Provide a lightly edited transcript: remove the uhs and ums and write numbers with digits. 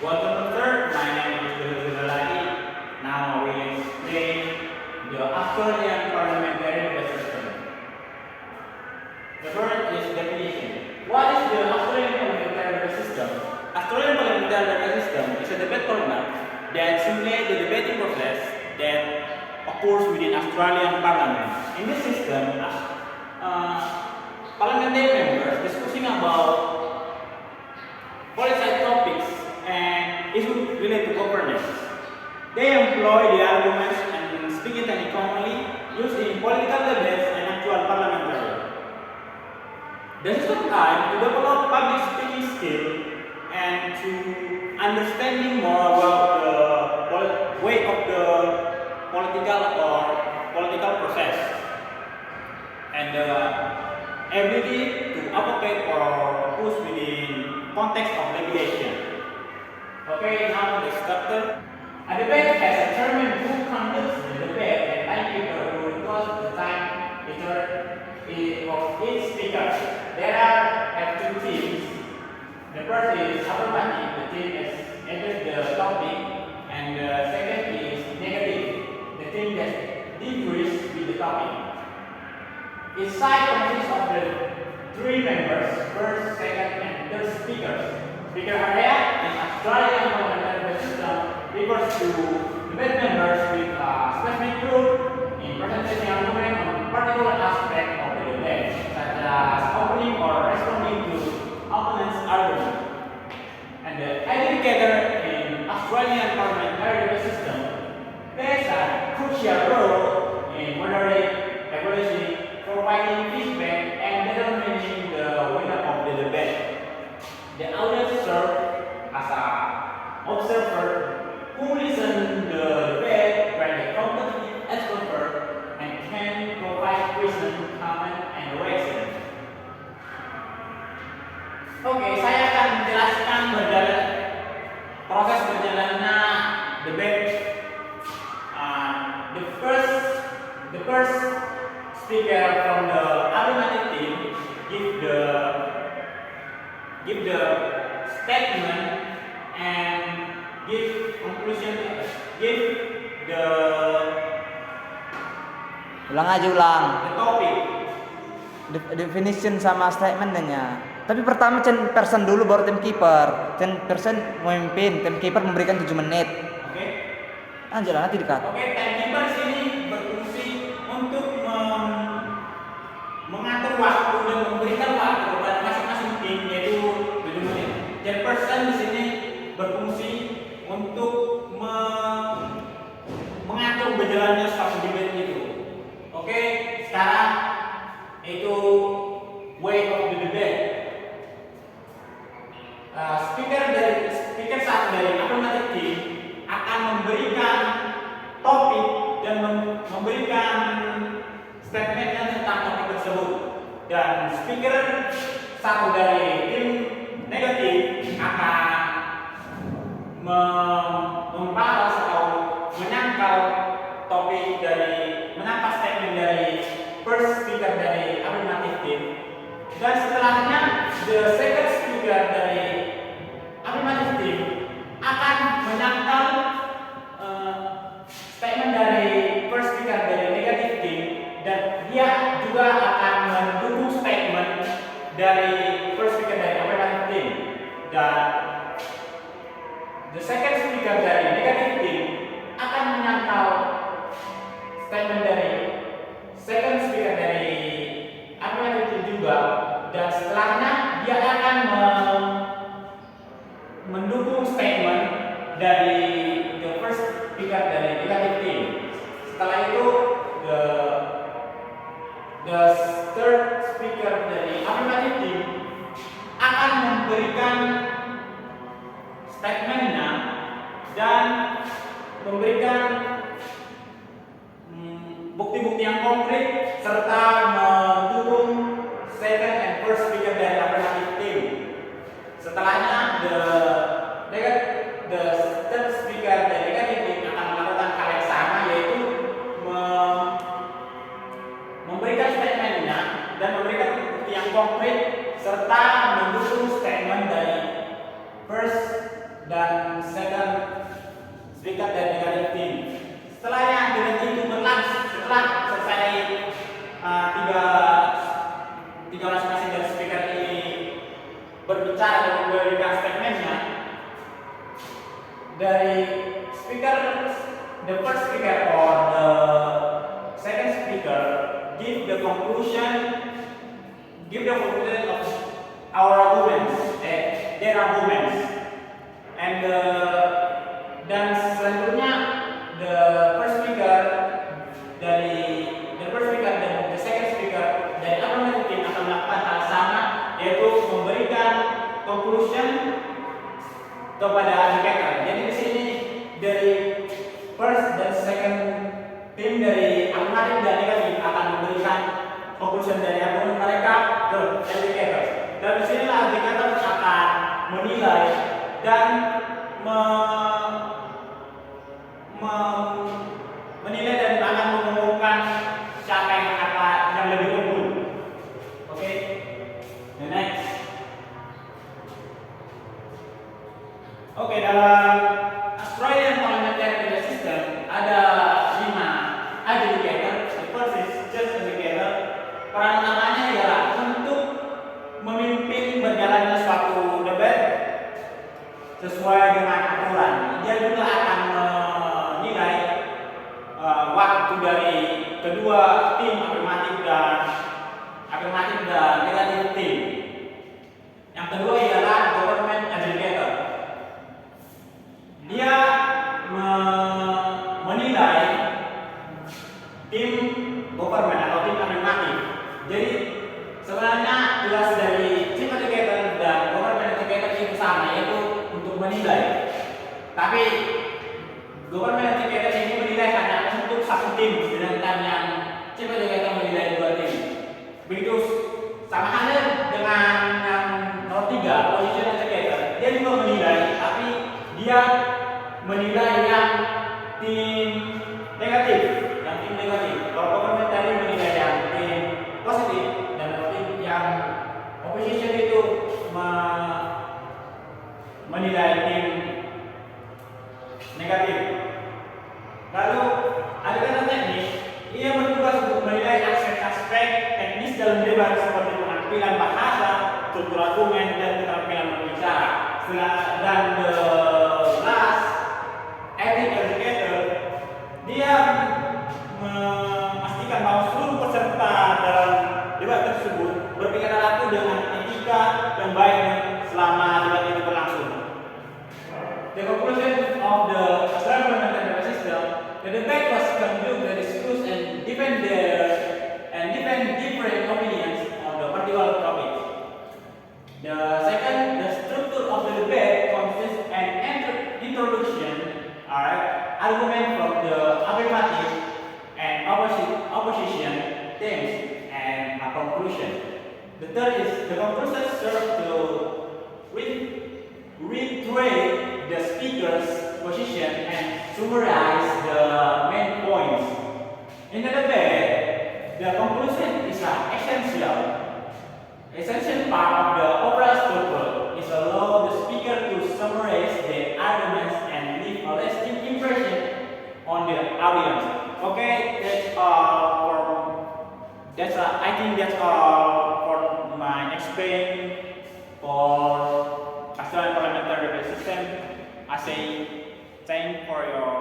Welcome to third. My name is Dulce Zalai. Now we explain the Australian parliamentary debate system. The first is definition. What is the Australian parliamentary debate system? Australian parliamentary debate system is a debate format that simulates the debating process that occurs within Australian parliament. In this system, parliamentary members discussing about policy topics and issues related to governance. They employ the arguments and speaking technique commonly used in political debates and actual parliamentary. This is the time to develop public speaking skill and to understanding more about the way of the political process and the ability to advocate for push within context of litigation. Okay, now let's start. A debate has a chairman who conducts the debate and timekeeper who records the time of each speaker. There are two teams. The first is affirmative, the team that addresses the topic, and the second is negative, the team that disagrees with the topic. Each side consists of the three members, first, second, and third speakers. Speaker area in Australian parliamentary system refers to debate members with a specific group in presenting argument on particular aspect of the debate, such as opening or responding to opponent's argument. And the educator in Australian parliamentary system plays a crucial role in monitoring, evaluating, providing feedback, and determining the winner of the debate. The audience serves as an observer who listens to the debate when the competitive expert and can provide questions, comment, and reaction. Oke, saya akan menjelaskan proses berjalannya debate. The first speaker from the argumentative team give the statement and give conclusion, give the the topic. Definition sama statementnya. Tapi pertama person dulu baru timekeeper. Person memimpin, timekeeper memberikan 7 menit. Oke. Anjir, nanti dikat. Oke, timekeeper sini berfungsi untuk mengatur waktu dan memberikan waktu kepada masing-masing tim, yaitu 7 menit. Dan person di sini berfungsi untuk mengatur berjalannya suatu debate itu. Oke, sekarang itu way of the debate. Speaker satu dari affirmative team akan memberikan topik dan memberikan statementnya tentang topik tersebut. Dan speaker satu dari tim negatif akan membalas atau menyangkal statement dari first speaker dari affirmative team. Dan setelahnya the second speaker dari affirmative team akan menyangkal statement dari first speaker dari negative team, dan dia juga akan mendukung statement dari first speaker dari affirmative team. Dan the second speaker dari negative team akan menyangkal statement dari second speaker dari affirmative team juga, dan setelahnya dia akan mendukung statement dari the first speaker dari negative team. Setelah itu the third speaker dari affirmative team akan memberikan statementnya dan memberikan bukti-bukti yang konkret serta mendukung second and first speaker dari affirmative team. Setelahnya the third speaker dari negative team akan melakukan hal yang sama, yaitu memberikan statementnya dan memberikan bukti yang konkret serta mendukung statement dari first dan speaker dan negatif tim. Setelahnya dengan itu berlangsung, setelah selesai tiga masing-masing dari speaker ini berbicara dan memberikan statementnya, dari speaker, the first speaker or the second speaker give the conclusion of our arguments, their arguments, and dan selanjutnya the first speaker dan the second speaker dari argument tim akan melakukan hal sama, yaitu memberikan conclusion kepada educator. Jadi di sini dari first dan second tim dari afirmatif dan negatif akan memberikan conclusion dari argumen mereka ke educator. Dan di sinilah educator akan menilai dan menilai dan akan mengumumkan siapa yang lebih unggul. Oke, the next. Oke, dalam Australian parliamentary system ada 5 adjudicator. The first is judge adjudicator. Peran utamanya ialah untuk memimpin berjalannya suatu debat sesuai dengan aturan. Dia juga akan menilai waktu dari kedua tim afirmatif dan negatif tim. Yang kedua ialah government adjudicator. Dia menilai tim government atau tim afirmatif. Jadi sebenarnya tugas dari chief educator dan government educator itu sama, yaitu untuk menilai. Tapi government educator ini menilai hanya untuk satu tim, sedangkan yang chief educator menilai 2 tim. Begitu sama halnya dengan yang nomor 3, position educator. Dia juga menilai, tapi dia menilai yang tim negatif, Kalau government tadi menilai yang tim positif, dan tim yang opposition itu menilai tim negatif. Lalu ada teknis, ia bertugas untuk menilai aspek-aspek teknis dalam debat seperti penampilan bahasa, struktur argumen, dan keterampilan berbicara. Dan the last ethics educator, dia memastikan bahwa seluruh peserta dalam debat tersebut berpikir laku dengan etika yang baik selama debat itu berlangsung. The conclusion of the Australian parliamentary system, the debate was conducted, discussed, and defend different opinions on the particular topic. The second, the structure of the debate consists an introduction, argument from the affirmative and opposition teams, and a conclusion. The third is the conclusion serves to reiterate the speaker's position and summarize the main points. In the debate, the conclusion is an essential part of the overall structure. It allows the speaker to summarize the arguments and leave a lasting impression on the audience. Okay, I think that's all for my explain for Australian parliamentary system. I say thank for your